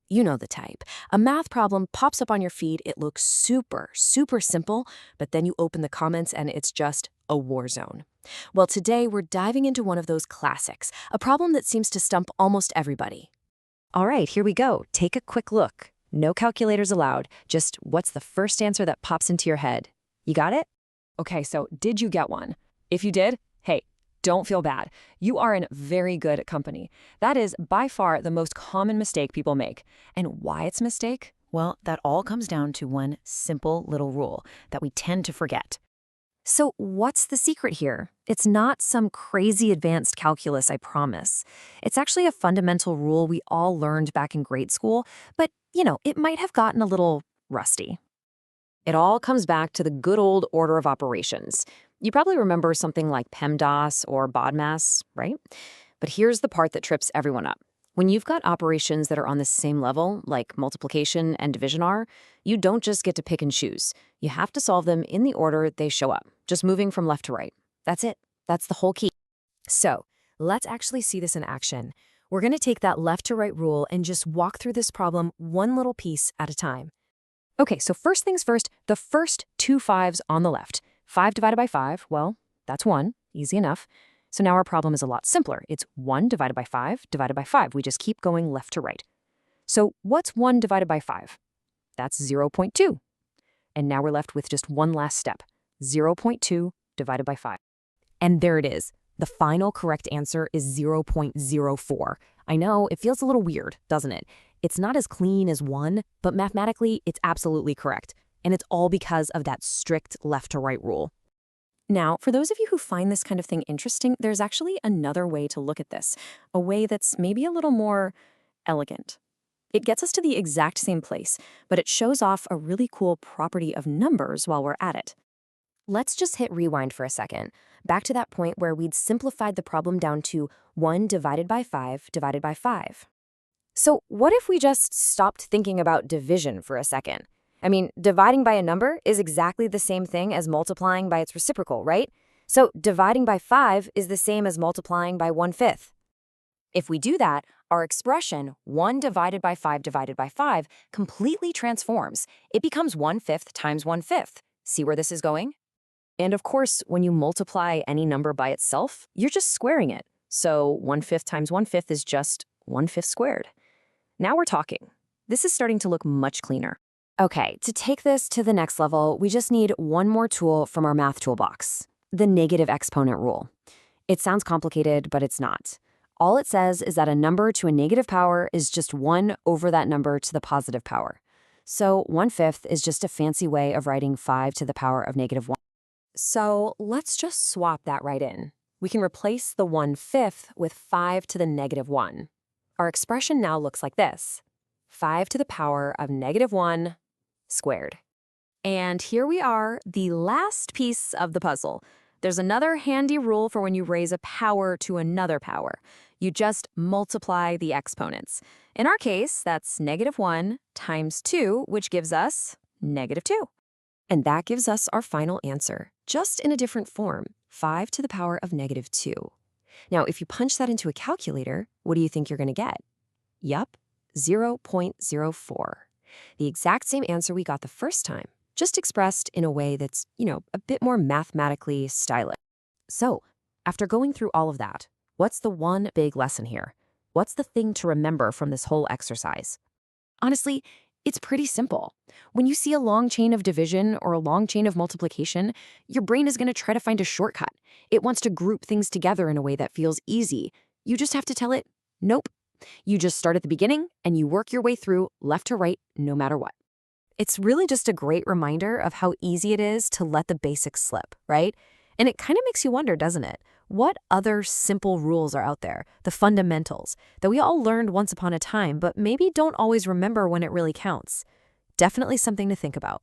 You know the type. A math problem pops up on your feed. It looks super, super simple, but then you open the comments and it's just a war zone. Well, today we're diving into one of those classics, a problem that seems to stump almost everybody. All right, here we go. Take a quick look. No calculators allowed. Just what's the first answer that pops into your head? You got it? Okay, so did you get one? If you did, hey, don't feel bad. You are in very good company. That is by far the most common mistake people make. And why it's a mistake? Well, that all comes down to one simple little rule that we tend to forget. So, what's the secret here? It's not some crazy advanced calculus, I promise. It's actually a fundamental rule we all learned back in grade school, but, it might have gotten a little rusty. It all comes back to the good old order of operations. You probably remember something like PEMDAS or BODMAS, right? But here's the part that trips everyone up. When you've got operations that are on the same level, like multiplication and division are, you don't just get to pick and choose. You have to solve them in the order they show up, just moving from left to right. That's it. That's the whole key. So, let's actually see this in action. We're going to take that left to right rule and just walk through this problem one little piece at a time. Okay, so first things first, the first two fives on the left. 5 divided by 5, well, that's 1, easy enough. So now our problem is a lot simpler. It's 1 divided by 5 divided by 5. We just keep going left to right. So what's 1 divided by 5? That's 0.2. And now we're left with just one last step. 0.2 divided by 5. And there it is. The final correct answer is 0.04. I know, it feels a little weird, doesn't it? It's not as clean as 1, but mathematically, it's absolutely correct. And it's all because of that strict left to right rule. Now, for those of you who find this kind of thing interesting, there's actually another way to look at this, a way that's maybe a little more elegant. It gets us to the exact same place, but it shows off a really cool property of numbers while we're at it. Let's just hit rewind for a second, back to that point where we'd simplified the problem down to 1 divided by 5 divided by 5. So what if we just stopped thinking about division for a second? I mean, dividing by a number is exactly the same thing as multiplying by its reciprocal, right? So dividing by 5 is the same as multiplying by 1/5. If we do that, our expression 1 divided by 5 completely transforms. It becomes 1/5 times 1/5. See where this is going? And of course, when you multiply any number by itself, you're just squaring it. So 1/5 times 1/5 is just 1/5 squared. Now we're talking. This is starting to look much cleaner. Okay, to take this to the next level, we just need one more tool from our math toolbox, the negative exponent rule. It sounds complicated, but it's not. All it says is that a number to a negative power is just 1 over that number to the positive power. So 1/5 is just a fancy way of writing 5 to the power of -1. So let's just swap that right in. We can replace the 1/5 with 5 to the -1. Our expression now looks like this: 5 to the power of -1 squared. And here we are, the last piece of the puzzle. There's another handy rule for when you raise a power to another power. You just multiply the exponents. In our case, that's -1 times 2, which gives us -2. And that gives us our final answer, just in a different form, 5 to the power of -2. Now, if you punch that into a calculator, what do you think you're going to get? Yup, 0.04. The exact same answer we got the first time, just expressed in a way that's, a bit more mathematically stylish. So, after going through all of that, what's the one big lesson here? What's the thing to remember from this whole exercise? Honestly, it's pretty simple. When you see a long chain of division or a long chain of multiplication, your brain is going to try to find a shortcut. It wants to group things together in a way that feels easy. You just have to tell it, nope. You just start at the beginning and you work your way through left to right, no matter what. It's really just a great reminder of how easy it is to let the basics slip, right? And it kind of makes you wonder, doesn't it? What other simple rules are out there, the fundamentals, that we all learned once upon a time, but maybe don't always remember when it really counts? Definitely something to think about.